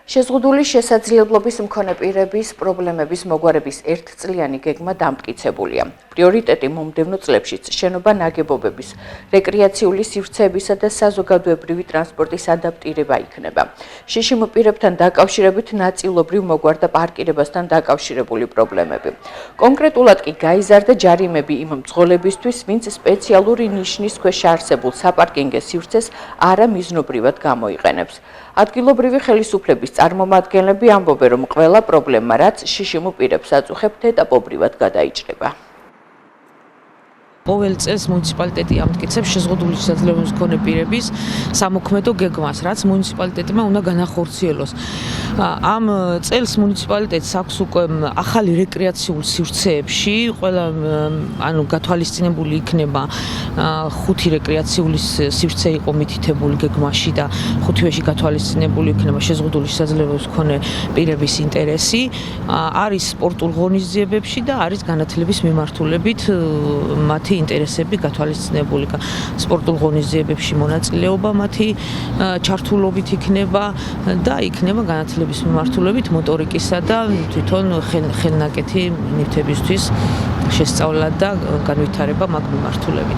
შეზღუდული შესაძლებლობის მქონე პირების პრობლემების მოგვარების ერთწლიანი გეგმა დამტკიცებულია. პრიორიტეტი მომდევნო წლებშიც შენობა ნაგებობების, რეკრეაციული სივრცეებისა და საზოგადოებრივი ტრანსპორტის ადაპტირება იქნება. შიშიმ პირებთან დაკავშირებით ნაწილობრივ მოგვარდა პარკირებასთან დაკავშირებული პრობლემები. კონკრეტულად კი გაიზარდა ჯარიმები იმ მძღოლებისთვის, ვინც სპეციალური ნიშნის ქვეშ არსებულ საპარკინგო სივრცეს არამიზნობრივად გამოიყენებს. ადგილობრივი ხელისუფლების წარმომადგენლები ამბობენ, რომ ყველა პრობლემა, რაც შიშიმ პირებს აწუხებთ, ეტაპობრივად გადაიჭრება. ყოველ წელს მუნიციპალიტეტი ამტკიცებს შეზღუდული შესაძლებლობის მქონე პირების სამოქმედო გეგმას, რაც მუნიციპალიტეტმა უნდა განახორციელოს. ამ წელს მუნიციპალიტეტს აქვს უკვე ახალი რეკრეაციულ სივრცეებში, ყველა გათვალისწინებული იქნება 5 რეკრეაციული სივრცე იყო მითითებული გეგმაში და 5-ვეში გათვალისწინებული იქნება შეზღუდული შესაძლებლობის მქონე პირების ინტერესი. არის სპორტულ ღონისძიებებში და არის განათლების მიმართულებით მათი ინტერესები გათვალისწინებული. სპორტულ ღონისძიებებში მონაწილეობა მათი ჩართულობით იქნება და იქნება განათლების მიმართულებით მოტორიკისა და თვითონ ხელნაკეთი ნივთებისთვის შესწავლა და განვითარება მაგ მიმართულებით.